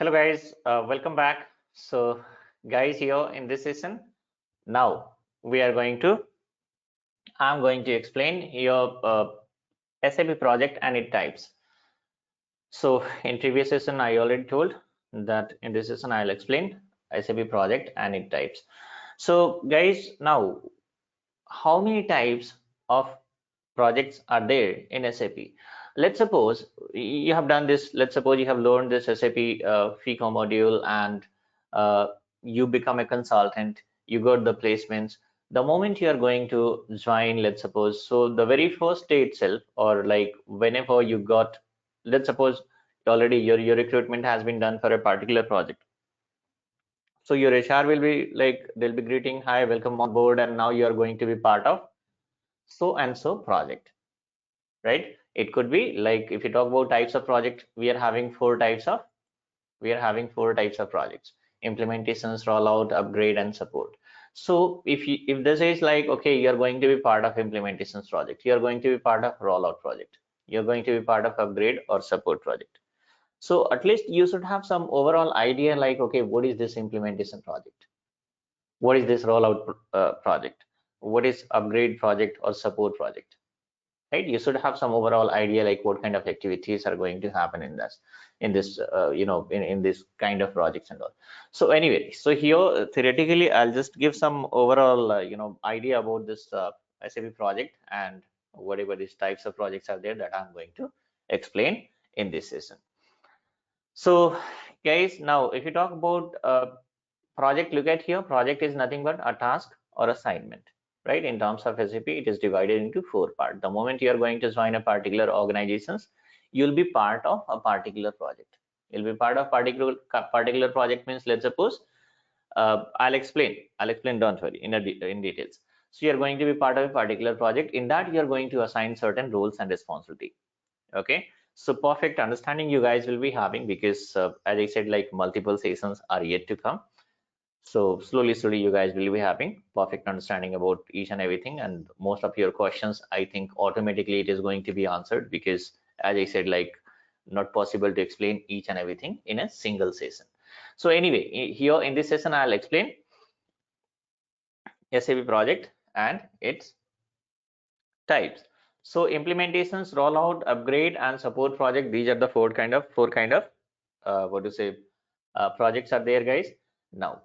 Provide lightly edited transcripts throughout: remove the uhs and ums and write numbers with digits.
Hello guys, welcome back. So guys, here in this session, now we are I'm going to explain your SAP project and its types. So in previous session, I already told that in this session, I'll explain SAP project and its types. So guys, now how many types of projects are there in SAP? Let's suppose you have done this. Let's suppose you have learned this SAP FICO module and uh, you become a consultant. You got the placements. The moment you are going to join, let's suppose, so the very first day itself, or like whenever you got, let's suppose already your recruitment has been done for a particular project. So your HR will be like, they'll be greeting, hi, welcome on board, and now you are going to be part of so and so project, right? It could be like, if you talk about types of project, we are having four types of projects: implementations, rollout, upgrade, and support. So if this is like, okay, you're going to be part of implementations project, you're going to be part of rollout project, you're going to be part of upgrade or support project. So at least you should have some overall idea, like, okay, what is this implementation project, what is this rollout project, what is upgrade project or support project, right? You should have some overall idea, like what kind of activities are going to happen in this in this kind of projects and all. So anyway, so here theoretically I'll just give some overall idea about this SAP project and whatever these types of projects are there that I'm going to explain in this session. So guys, now if you talk about project, look at here, project is nothing but a task or assignment, right? In terms of SAP, it is divided into four parts. The moment you are going to join a particular organizations, you'll be part of a particular project. You'll be part of particular project means, let's suppose, I'll explain, don't worry, in details. So you're going to be part of a particular project. In that, you're going to assign certain roles and responsibility. Okay, so perfect understanding you guys will be having, because as I said, like multiple sessions are yet to come. So slowly you guys will be having perfect understanding about each and everything, and most of your questions, I think automatically it is going to be answered, because as I said, like not possible to explain each and everything in a single session. So anyway, here in this session I'll explain SAP project and its types. So implementations, rollout, upgrade, and support project, these are the four kind of projects are there, guys. Now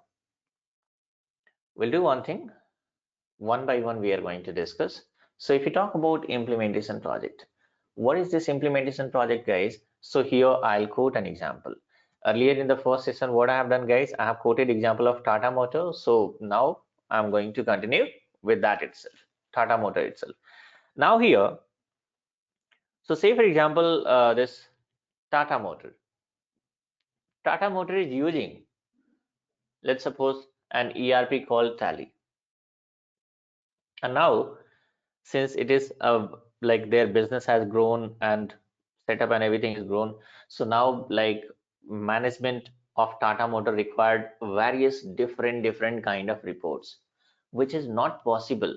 we'll do one thing, one by one we are going to discuss. So if you talk about implementation project, what is this implementation project, guys? So here I'll quote an example. Earlier in the first session, what I have done, guys, I have quoted example of Tata Motor. So now I'm going to continue with that itself, Tata Motor itself. Now here, so say for example, this Tata Motor is using, let's suppose, an ERP called Tally. And now, since it is like their business has grown and setup and everything is grown, so now like management of Tata Motor required various different kind of reports, which is not possible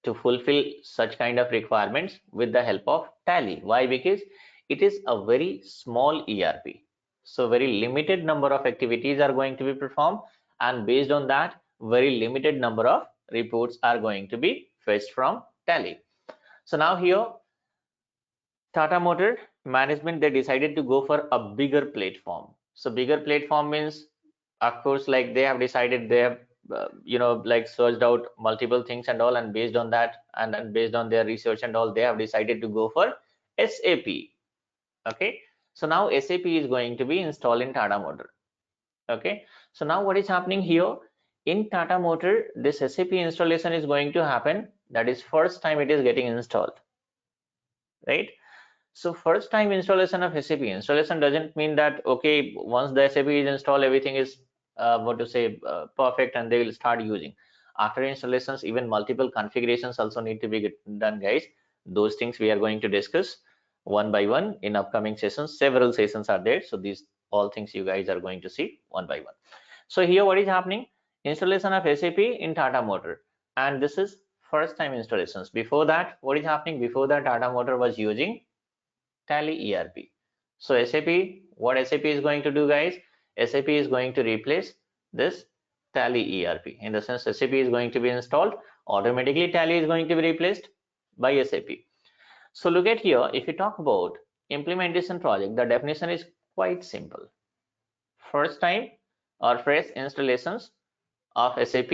to fulfill such kind of requirements with the help of Tally. Why? Because it is a very small ERP, so very limited number of activities are going to be performed, and based on that, very limited number of reports are going to be fetched from Tally. So now here, Tata Motor management, they decided to go for a bigger platform. So bigger platform means, of course, like they have decided, they have like searched out multiple things and all, and based on that, and based on their research and all, they have decided to go for SAP. Okay, so now SAP is going to be installed in Tata Motor. Okay, so now what is happening here in Tata Motor, this SAP installation is going to happen, that is first time it is getting installed, right? So first time installation of SAP, installation doesn't mean that, okay, once the SAP is installed, everything is perfect and they will start using. After installations, even multiple configurations also need to be done, guys. Those things we are going to discuss one by one in upcoming sessions. Several sessions are there, so these all things you guys are going to see one by one. So here what is happening, installation of SAP in Tata Motor, and this is first time installations. Before that, what is happening, before that Tata Motor was using Tally ERP. So SAP, what SAP is going to do, guys, SAP is going to replace this Tally ERP. In the sense, SAP is going to be installed, automatically Tally is going to be replaced by SAP. So look at here, if you talk about implementation project, the definition is quite simple. First time or fresh installations of SAP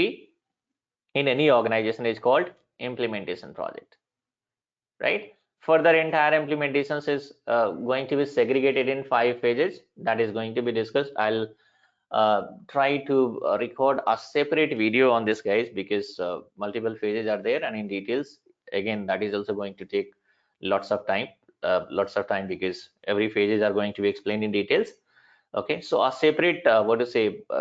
in any organization is called implementation project, right? Further, entire implementations is going to be segregated in 5 phases that is going to be discussed. I'll try to record a separate video on this, guys, because multiple phases are there, and in details, again, that is also going to take lots of time because every phases are going to be explained in details. Okay, so a separate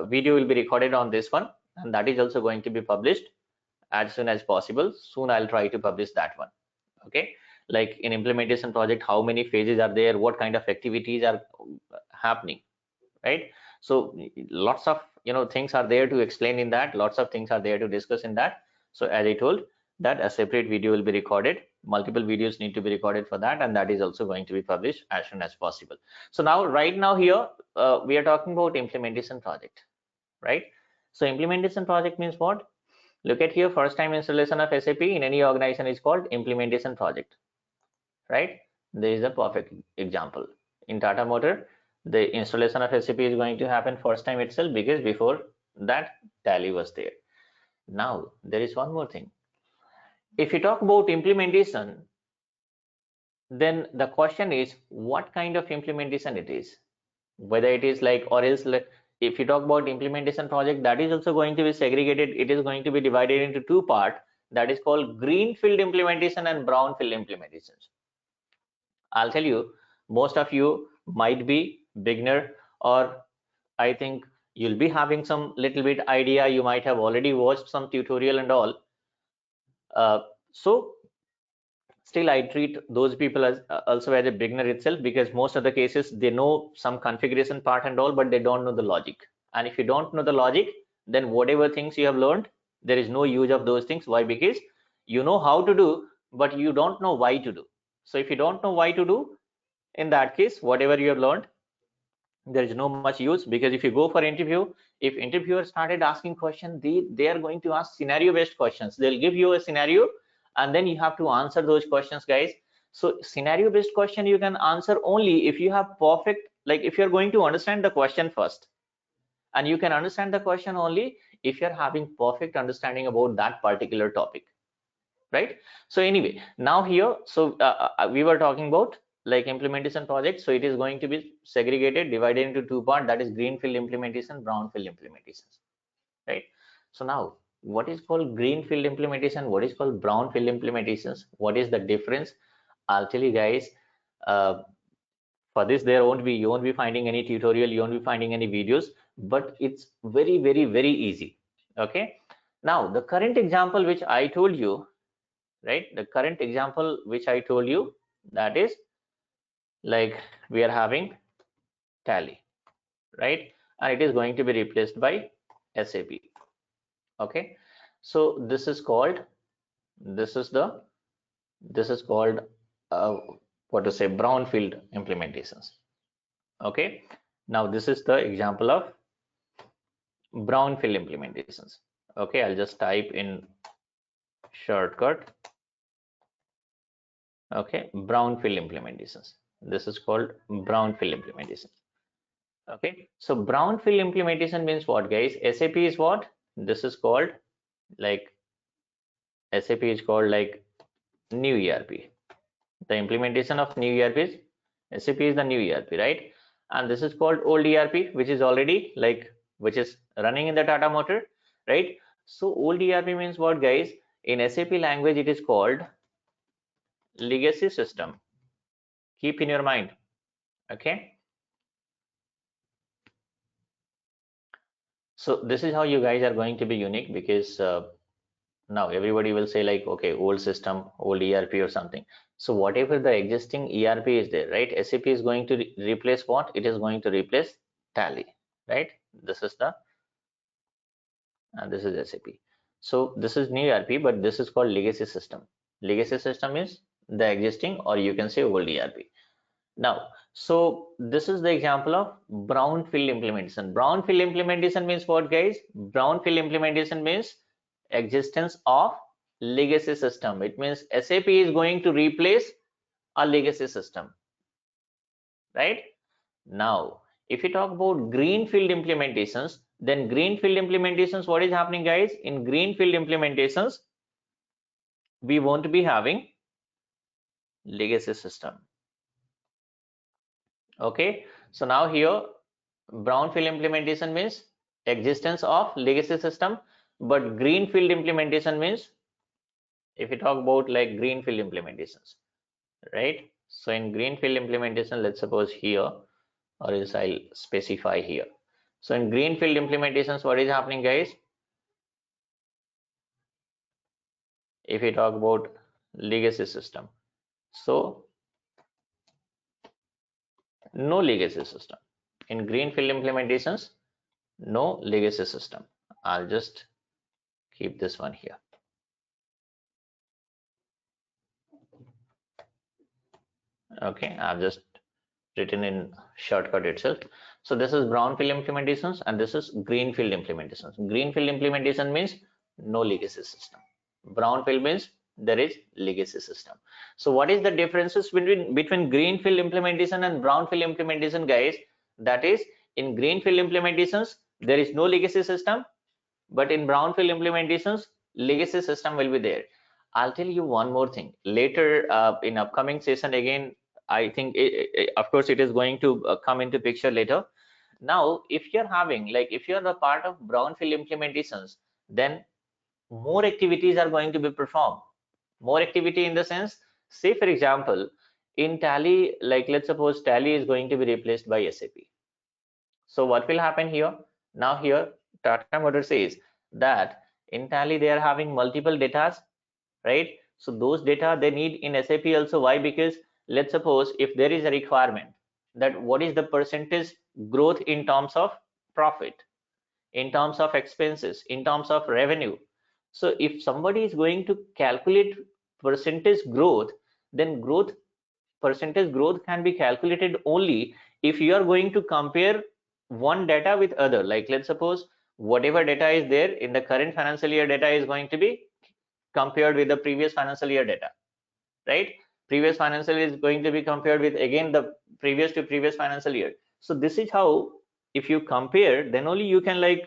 video will be recorded on this one, and that is also going to be published as soon as possible. Soon I'll try to publish that one. Okay, like in implementation project, how many phases are there, what kind of activities are happening, right? So lots of things are there to explain in that, lots of things are there to discuss in that. So as I told, that a separate video will be recorded, multiple videos need to be recorded for that, and that is also going to be published as soon as possible. So now, right now here, we are talking about implementation project, right? So implementation project means what? Look at here, first time installation of SAP in any organization is called implementation project, right? There is a perfect example. In Tata Motor, the installation of SAP is going to happen first time itself, because before that Tally was there. Now there is one more thing. If you talk about implementation, then the question is what kind of implementation it is, whether it is like, or else if you talk about implementation project, that is also going to be segregated. It is going to be divided into 2 parts, that is called greenfield implementation and brownfield implementations. I'll tell you, most of you might be beginner, or I think you'll be having some little bit idea, you might have already watched some tutorial and all. So still I treat those people as also as a beginner itself, because most of the cases they know some configuration part and all, but they don't know the logic. And if you don't know the logic, then whatever things you have learned, there is no use of those things. Why? Because you know how to do, but you don't know why to do. So if you don't know why to do, in that case, whatever you have learned, there is no much use. Because if you go for interview, if interviewer started asking questions, they are going to ask scenario based questions. They'll give you a scenario and then you have to answer those questions, guys. So scenario based question you can answer only if you have perfect, like if you're going to understand the question first, and you can understand the question only if you're having perfect understanding about that particular topic, right? So anyway, now here, so we were talking about like implementation project. So it is going to be segregated, divided into 2 parts, that is greenfield implementation, brownfield implementations, right? So now, what is called greenfield implementation, what is called brownfield implementations, what is the difference? I'll tell you guys. For this, you won't be finding any tutorial, you won't be finding any videos, but it's very, very, very easy. Okay, now the current example which I told you, right, the current example which I told you, that is like we are having Tally, right, and it is going to be replaced by SAP. Okay, so this is called what to say, brownfield implementations. Okay, now this is the example of brownfield implementations. Okay, I'll just type in shortcut. Okay, brownfield implementations. This is called brownfield implementation. Okay, so brownfield implementation means what, guys? SAP is what? This is called like SAP is called like new ERP. The implementation of new ERP is SAP is the new ERP, right? And this is called old ERP, which is already like which is running in the Tata Motor, right? So old ERP means what, guys? In SAP language, it is called legacy system. Keep in your mind. Okay, so this is how you guys are going to be unique, because now everybody will say like, okay, old system, old ERP or something. So whatever the existing ERP is there, right, SAP is going to replace what? It is going to replace Tally, right? This is the and this is SAP. So this is new ERP, but this is called legacy system. Legacy system is the existing, or you can say old ERP. Now, so this is the example of brownfield implementation. Brownfield implementation means what, guys? Brownfield implementation means existence of legacy system. It means SAP is going to replace a legacy system, right? Now, if you talk about greenfield implementations, then greenfield implementations, what is happening, guys? In greenfield implementations, we won't be having legacy system. Okay, so now here brownfield implementation means existence of legacy system, but greenfield implementation means, if you talk about like greenfield implementations, right? So in greenfield implementation, let's suppose here, or else I'll specify here. So in greenfield implementations, what is happening, guys? If you talk about legacy system, so no legacy system. In greenfield implementations, no legacy system. I'll just keep this one here. Okay, I've just written in shortcut itself. So this is brownfield implementations and this is greenfield implementations. Greenfield implementation means no legacy system. Brownfield means there is legacy system. So what is the differences between greenfield implementation and brownfield implementation, guys? That is, in greenfield implementations there is no legacy system, but in brownfield implementations legacy system will be there. I'll tell you one more thing later in upcoming session. Again, I think of course it is going to come into picture later. Now if you're having, like, if you're a part of brownfield implementations, then more activities are going to be performed. More activity in the sense, say for example, in Tally, like let's suppose Tally is going to be replaced by SAP. So what will happen here? Now here Tata Motors says that in Tally they are having multiple datas, right? So those data they need in SAP also. Why? Because let's suppose if there is a requirement that what is the percentage growth in terms of profit, in terms of expenses, in terms of revenue. So if somebody is going to calculate percentage growth, then percentage growth can be calculated only if you are going to compare one data with other. Like let's suppose whatever data is there in the current financial year, data is going to be compared with the previous financial year data, right? Previous financial is going to be compared with again the previous to previous financial year. So this is how, if you compare, then only you can like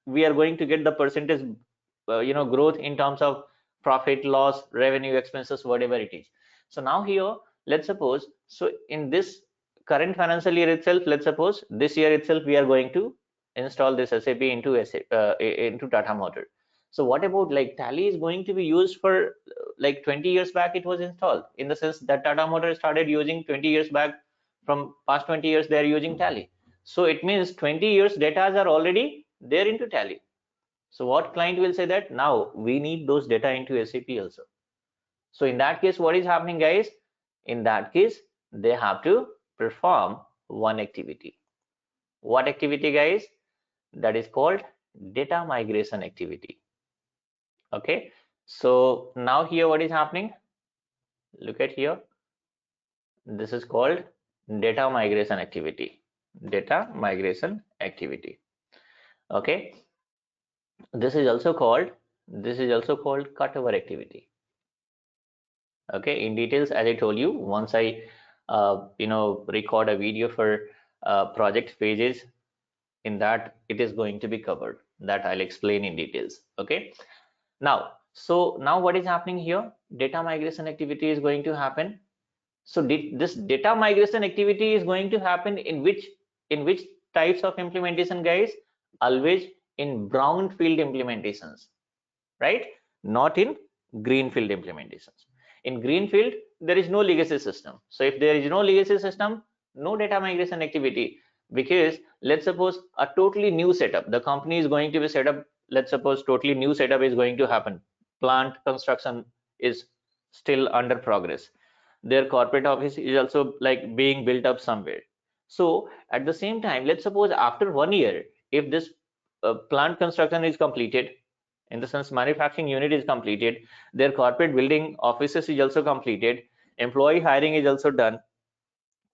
we are going to get the percentage growth in terms of profit, loss, revenue, expenses, whatever it is. So now here let's suppose, so in this current financial year itself, let's suppose this year itself we are going to install this SAP into into Tata Motor. So what about like Tally is going to be used for like 20 years back it was installed, in the sense that Tata Motor started using 20 years back. From past 20 years they are using Tally. So it means 20 years data are already there into Tally. So what client will say that now we need those data into SAP also. So in that case, what is happening, guys? In that case, they have to perform one activity. What activity, guys? That is called data migration activity. Okay, so now here what is happening? Look at here. This is called data migration activity. Data migration activity. Okay, this is also called cutover activity. Okay, in details, as I told you, once I record a video for project pages, in that it is going to be covered, that I'll explain in details. Okay, now so now what is happening here? Data migration activity is going to happen. So this data migration activity is going to happen in which types of implementation, guys? Always in brownfield implementations, right? Not in greenfield implementations. In greenfield there is no legacy system. So if there is no legacy system, no data migration activity, because let's suppose a totally new setup, the company is going to be set up. Let's suppose totally new setup is going to happen. Plant construction is still under progress. Their corporate office is also like being built up somewhere. So at the same time, let's suppose after 1 year, if this plant construction is completed, in the sense manufacturing unit is completed, their corporate building offices is also completed, employee hiring is also done,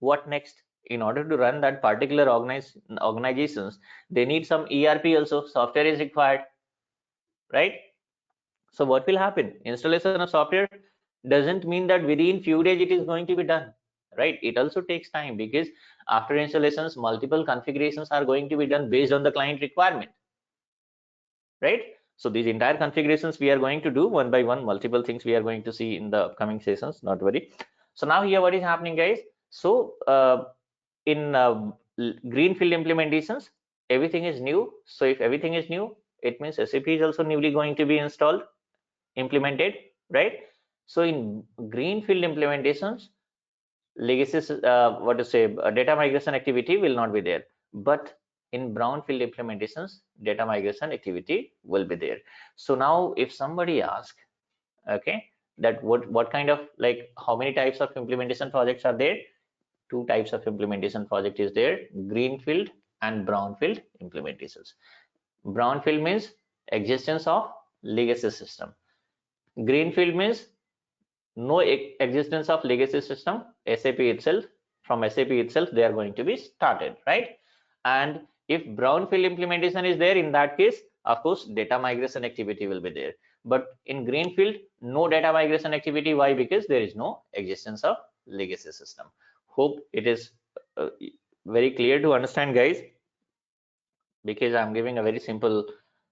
What next? In order to run that particular organizations, they need some ERP also, software is required, right? So what will happen? Installation of software doesn't mean that within few days it is going to be done, right? It also takes time, because after installations, multiple configurations are going to be done based on the client requirement, right? So these entire configurations we are going to do one by one, multiple things we are going to see in the upcoming sessions, not worry. So now here what is happening, guys? So in greenfield implementations, everything is new. So if everything is new, it means SAP is also newly going to be installed, implemented, right? So in greenfield implementations, legacy what to say data migration activity will not be there, but in brownfield implementations, data migration activity will be there. So now if somebody asks, okay, that what kind of, like, how many types of implementation projects are there? Two types of implementation project is there: greenfield and brownfield implementations. Brownfield means existence of legacy system. Greenfield means no existence of legacy system. SAP itself, from SAP itself, they are going to be started, right? And if brownfield implementation is there, in that case, of course, data migration activity will be there. But in greenfield, no data migration activity. Why? Because there is no existence of legacy system. Hope it is very clear to understand, guys, because I'm giving a very simple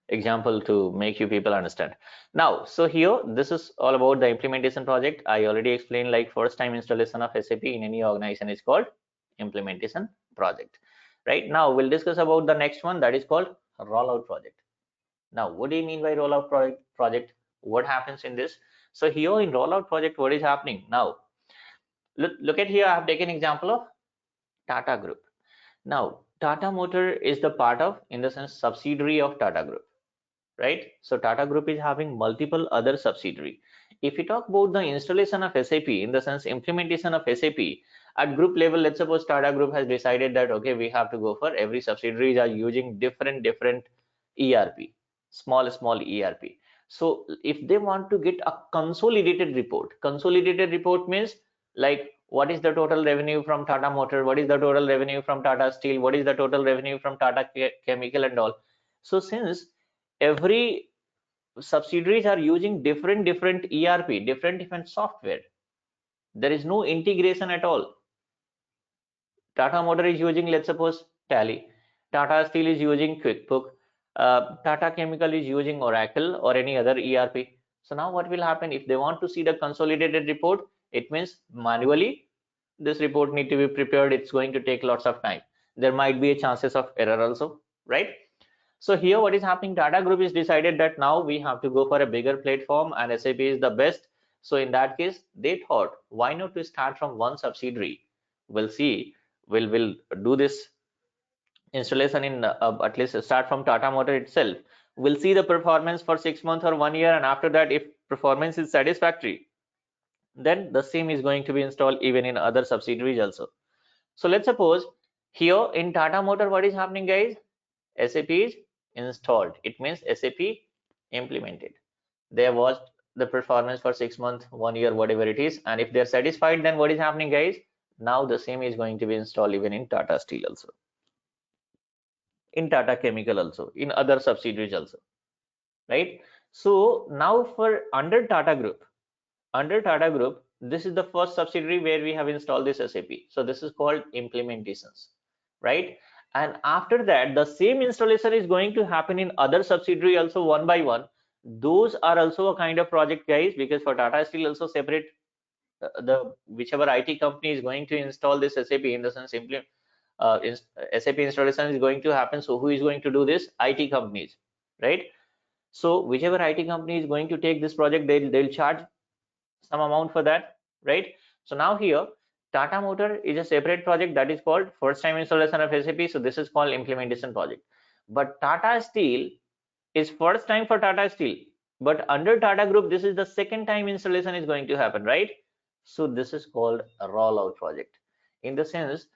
example to make you people understand. Now, so here, this is all about the implementation project. I already explained, like, first time installation of SAP in any organization is called implementation project. Right now, we'll discuss about the next one, that is called rollout project. Now, what do you mean by rollout project? What happens in this? So here in rollout project, what is happening? Now, look at here, I have taken example of Tata Group. Now, Tata Motor is the part of, in the sense, subsidiary of Tata Group, right? So Tata Group is having multiple other subsidiary. If we talk about the installation of SAP, in the sense implementation of SAP at group level, let's suppose Tata Group has decided that, okay, we have to go for every subsidiaries are using different ERP, small ERP. So if they want to get a consolidated report means, like, what is the total revenue from Tata Motor, what is the total revenue from Tata Steel, what is the total revenue from Tata Chemical and all. So since every subsidiaries are using different ERP, different software, there is no integration at all. Tata Motor is using, let's suppose, Tally. Tata Steel is using QuickBook. Tata Chemical is using Oracle or any other ERP. So now what will happen if they want to see the consolidated report? It means manually this report need to be prepared. It's going to take lots of time. There might be a chances of error also, right? So here what is happening, Tata Group is decided that now we have to go for a bigger platform and SAP is the best. So in that case, they thought, why not to start from one subsidiary? We'll see, we'll do this installation in at least start from Tata Motor itself. We'll see the performance for 6 months or 1 year, and after that, if performance is satisfactory, then the same is going to be installed even in other subsidiaries also. So let's suppose here in Tata Motor, what is happening, guys? SAP is installed. It means SAP implemented. They have watched the performance for 6 months, 1 year, whatever it is, and if they're satisfied, then what is happening, guys? Now the same is going to be installed even in Tata Steel also, in Tata Chemical also, in other subsidiaries also, right? So now for under Tata Group, this is the first subsidiary where we have installed this SAP. So this is called implementations, right? And after that, the same installation is going to happen in other subsidiary also, one by one. Those are also a kind of project, guys, because for Tata Steel also separate, the whichever IT company is going to install this SAP, in the sense SAP installation is going to happen. So who is going to do this? IT companies, right? So whichever IT company is going to take this project, they'll charge some amount for that, right? So now here Tata Motor is a separate project that is called first time installation of SAP. So this is called implementation project. But Tata Steel is first time for Tata Steel, but under Tata Group, this is the second time installation is going to happen, right? So this is called a rollout project. In the sense,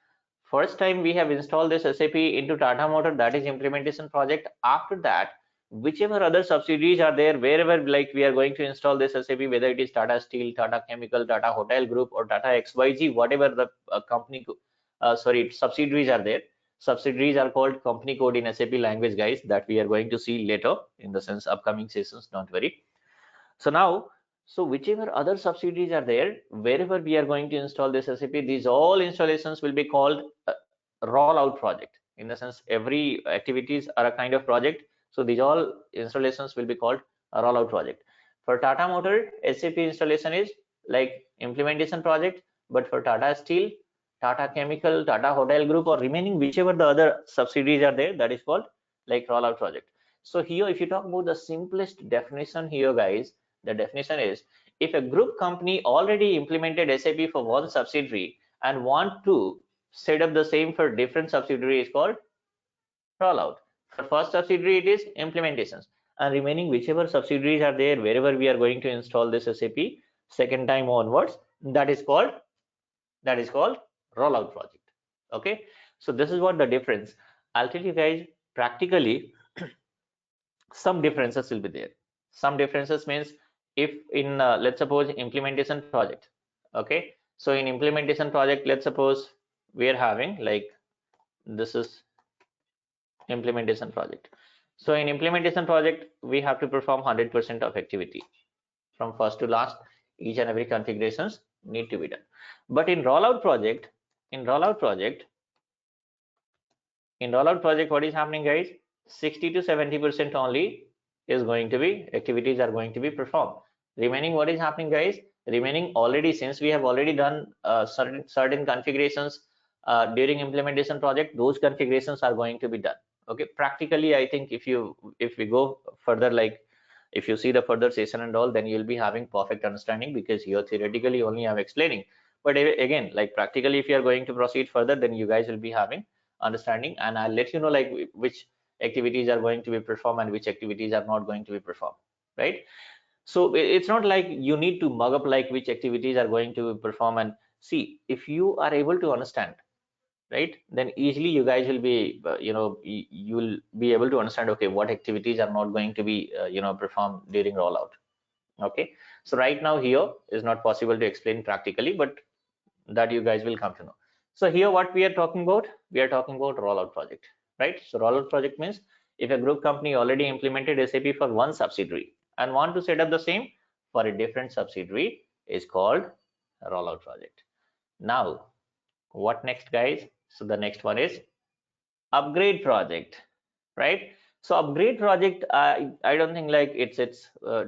first time we have installed this SAP into Tata Motor, that is implementation project. After that, whichever other subsidiaries are there, wherever like we are going to install this SAP, whether it is Tata Steel, Tata Chemical, Tata Hotel Group, or Tata XYZ, whatever the subsidiaries are there. Subsidiaries are called company code in SAP language, guys, that we are going to see later in the sense upcoming sessions, don't worry. So now, so whichever other subsidiaries are there, wherever we are going to install this SAP, these all installations will be called a rollout project. In the sense, every activities are a kind of project. So these all installations will be called a rollout project. For Tata Motor, SAP installation is like implementation project, but for Tata Steel, Tata Chemical, Tata Hotel Group, or remaining whichever the other subsidiaries are there, that is called like rollout project. So here, if you talk about the simplest definition here, guys, the definition is, if a group company already implemented SAP for one subsidiary and want to set up the same for different subsidiary, is called rollout. For first subsidiary, it is implementations, and remaining whichever subsidiaries are there, wherever we are going to install this SAP second time onwards, that is called rollout project. Okay, so this is what the difference. I'll tell you guys practically some differences will be there. Some differences means, if in let's suppose implementation project, okay, so in implementation project, let's suppose we are having like, this is implementation project. So in implementation project, we have to perform 100% of activity from first to last. Each and every configurations need to be done. But in rollout project, what is happening, guys? 60 to 70% only is going to be activities are going to be performed. Remaining, what is happening, guys? Remaining, already, since we have already done certain configurations during implementation project, those configurations are going to be done. Okay, practically, I think if we go further, like if you see the further session and all, then you'll be having perfect understanding, because here theoretically only I'm explaining. But again, like practically, if you are going to proceed further, then you guys will be having understanding, and I'll let you know like which activities are going to be performed and which activities are not going to be performed, right? So it's not like you need to mug up like which activities are going to perform. And see, if you are able to understand, right, then easily you guys will be you will be able to understand, okay, what activities are not going to be performed during rollout. Okay, so right now here is not possible to explain practically, but that you guys will come to know. So here what we are talking about, rollout project, right? So rollout project means, if a group company already implemented SAP for one subsidiary and want to set up the same for a different subsidiary, is called a rollout project. Now, what next, guys? So the next one is upgrade project, right? So upgrade project, I don't think like it's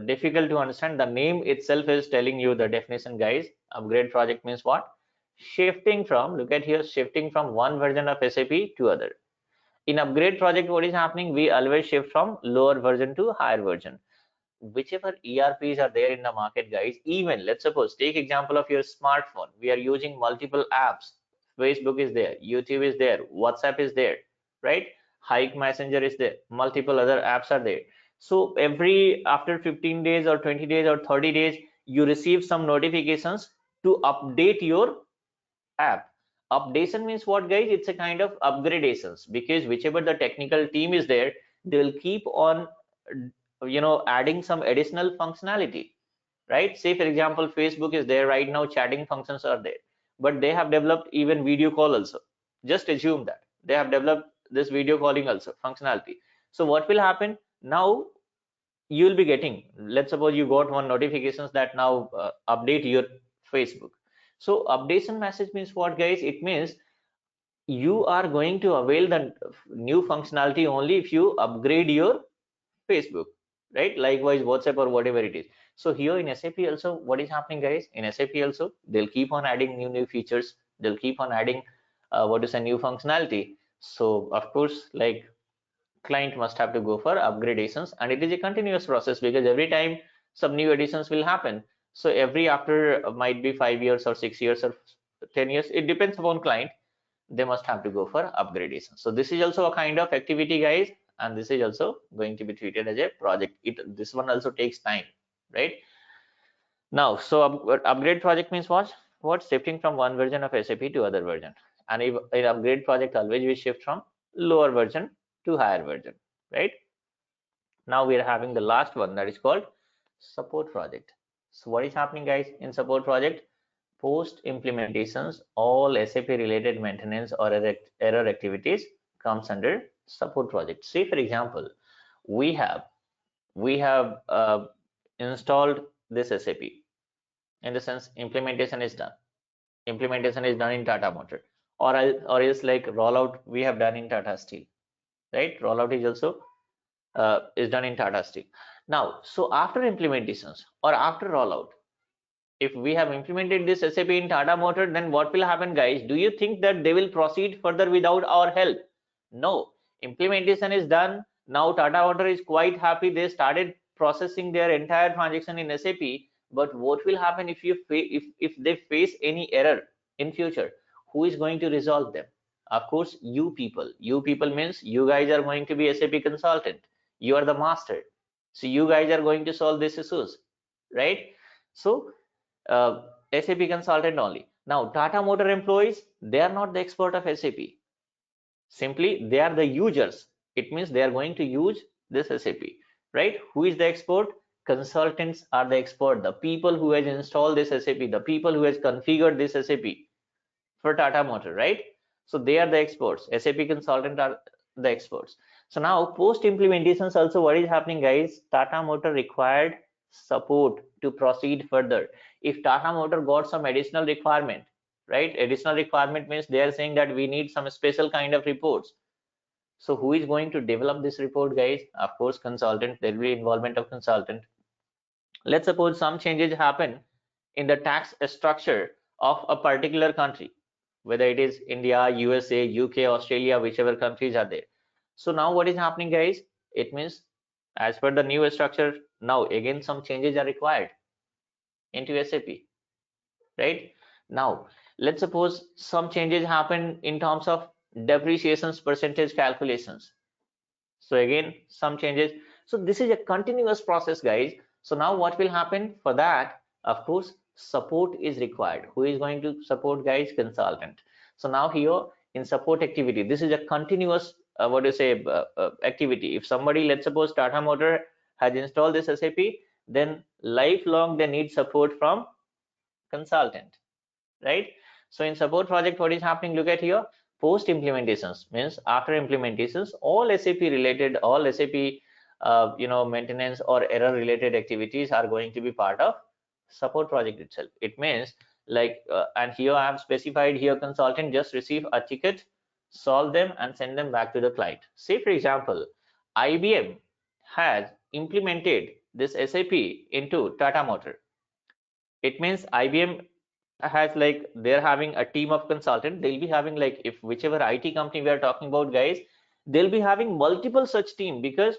difficult to understand. The name itself is telling you the definition, guys. Upgrade project means what? Shifting from, look at here, shifting from one version of SAP to other. In upgrade project, what is happening? We always shift from lower version to higher version. Whichever ERPs are there in the market, guys, even let's suppose, take example of your smartphone. We are using multiple apps. Facebook is there, YouTube is there, WhatsApp is there, right? Hike Messenger is there, multiple other apps are there. So every after 15 days or 20 days or 30 days, you receive some notifications to update your app. Updation means what, guys? It's a kind of upgradations, because whichever the technical team is there, they will keep on adding some additional functionality, right? Say for example, Facebook is there right now, chatting functions are there, but they have developed even video call also. Just assume that they have developed this video calling also functionality. So what will happen now? You will be getting, let's suppose you got one notifications that now update your Facebook. So updation message means what, guys? It means you are going to avail the new functionality only if you upgrade your Facebook, right? Likewise WhatsApp or whatever it is. So here in SAP also, what is happening, guys? In SAP also, they'll keep on adding new features, they'll keep on adding what is a new functionality. So of course, like, client must have to go for upgradations, and it is a continuous process, because every time some new additions will happen. So every after might be 5 years or 6 years or 10 years, it depends upon client, they must have to go for upgradation. So this is also a kind of activity, guys, and this is also going to be treated as a project. This one also takes time, right? Now, so upgrade project means what? Shifting from one version of SAP to other version. And if in upgrade project, always we shift from lower version to higher version, right? Now we are having the last one, that is called support project. So what is happening, guys, in support project? Post implementations, all SAP related maintenance or error activities comes under support project. Say for example, we have installed this SAP, in the sense implementation is done. Implementation is done in Tata Motor, or else like rollout we have done in Tata Steel, right? Rollout is also is done in Tata Steel. Now, so after implementations or after rollout, if we have implemented this SAP in Tata Motor, then what will happen, guys? Do you think that they will proceed further without our help? No. Implementation is done. Now Tata Motor is quite happy. They started processing their entire transaction in SAP. But what will happen if if they face any error in future? Who is going to resolve them? Of course, you people. You people means you guys are going to be SAP consultant. You are the master. So you guys are going to solve these issues, right? So SAP consultant only. Now, Tata Motor employees, they are not the expert of SAP. Simply, they are the users. It means they are going to use this SAP, right? Who is the expert? Consultants are the expert. The people who has installed this SAP, the people who has configured this SAP for Tata Motor, right? So they are the experts. SAP consultant are the experts. So now post implementations also, what is happening, guys? Tata Motor required support to proceed further. If Tata Motor got some additional requirement, right? Additional requirement means they are saying that we need some special kind of reports. So who is going to develop this report, guys? Of course, consultant. There will be involvement of consultant. Let's suppose some changes happen in the tax structure of a particular country, whether it is India, USA, UK, Australia, whichever countries are there. So now what is happening, guys? It means as per the new structure, now again some changes are required into SAP, right? Now let's suppose some changes happen in terms of depreciations percentage calculations. So again some changes. So this is a continuous process, guys. So now what will happen? For that, of course, support is required. Who is going to support, guys? Consultant. So now here in support activity, this is a continuous what do you say activity. If somebody, let's suppose Tata Motor has installed this SAP, then lifelong they need support from consultant, right? So in support project, what is happening? Look at here. Post implementations means after implementations, all SAP related, all SAP maintenance or error related activities are going to be part of support project itself. It means like and here I have specified here, consultant just receive a ticket, solve them and send them back to the client. Say for example, IBM has implemented this SAP into Tata Motor. It means IBM has like, they're having a team of consultants. They'll be having like, if whichever IT company we are talking about, guys, they'll be having multiple such team, because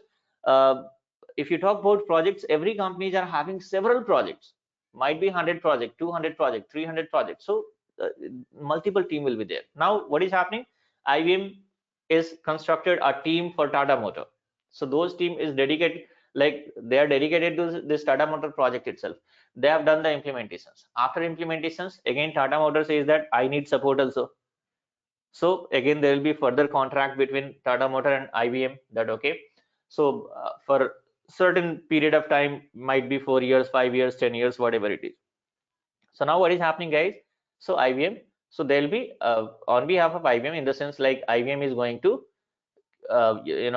if you talk about projects, every companies are having several projects, might be 100 project, 200 project, 300 projects. So multiple team will be there. Now what is happening? IBM is constructed a team for Tata Motor. So those team is dedicated, like they are dedicated to this Tata Motor project itself. They have done the implementations. After implementations, again Tata Motor says that I need support also. So again there will be further contract between Tata Motor and IBM, that okay, so for certain period of time, might be 4 years, 5 years, 10 years, whatever it is. So now what is happening, guys? So IBM, so there will be on behalf of IBM, in the sense like IBM is going to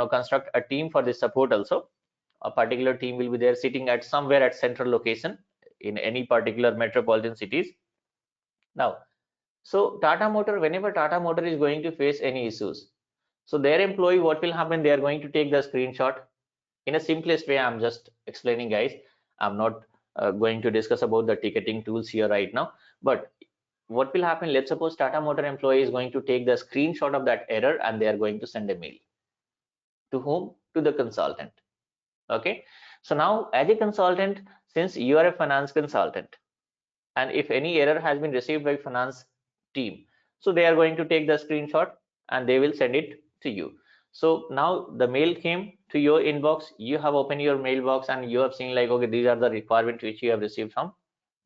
construct a team for this support also. A particular team will be there sitting at somewhere at central location in any particular metropolitan cities. Now, so Tata Motor, whenever Tata Motor is going to face any issues, so their employee, what will happen? They are going to take the screenshot. In a simplest way, I'm just explaining, guys. I'm not going to discuss about the ticketing tools here right now, but what will happen? Let's suppose Tata Motor employee is going to take the screenshot of that error and they are going to send a mail. To whom? To the consultant. Okay, so now as a consultant, since you are a finance consultant, and if any error has been received by finance team, so they are going to take the screenshot and they will send it to you. So now the mail came to your inbox, you have opened your mailbox and you have seen like, okay, these are the requirements which you have received from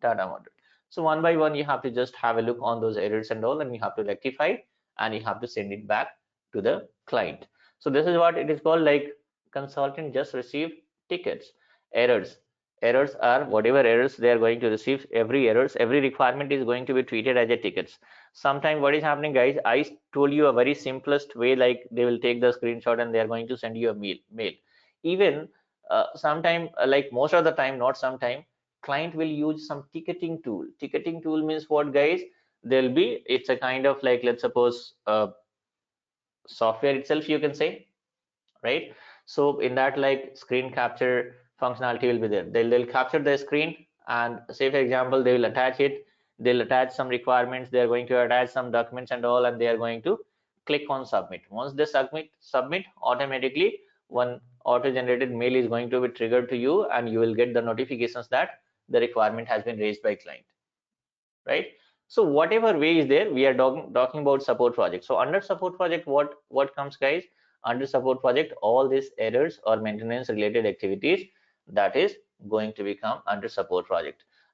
Tata Motor. So one by one you have to just have a look on those errors and all, and you have to rectify and you have to send it back to the client. So this is what it is called, like consultant just receive tickets, errors. Errors are whatever errors they are going to receive. Every requirement is going to be treated as a tickets. Sometimes what is happening, guys, I told you a very simplest way, like they will take the screenshot and they are going to send you a mail. Even sometime, like most of the time, not sometime, client will use some ticketing tool. Ticketing tool means what, guys? There'll be, it's a kind of like, let's suppose software itself, you can say, right? So in that, like, screen capture functionality will be there. They'll capture the screen, and say for example they will attach it. They'll attach some requirements, they're going to attach some documents and all, and they are going to click on submit. Once they submit, automatically one auto generated mail is going to be triggered to you, and you will get the notifications that the requirement has been raised by client, right? So whatever way is there, we are talking about support project. So under support project, what comes, guys? Under support project, all these errors or maintenance related activities, that is going to become under support project.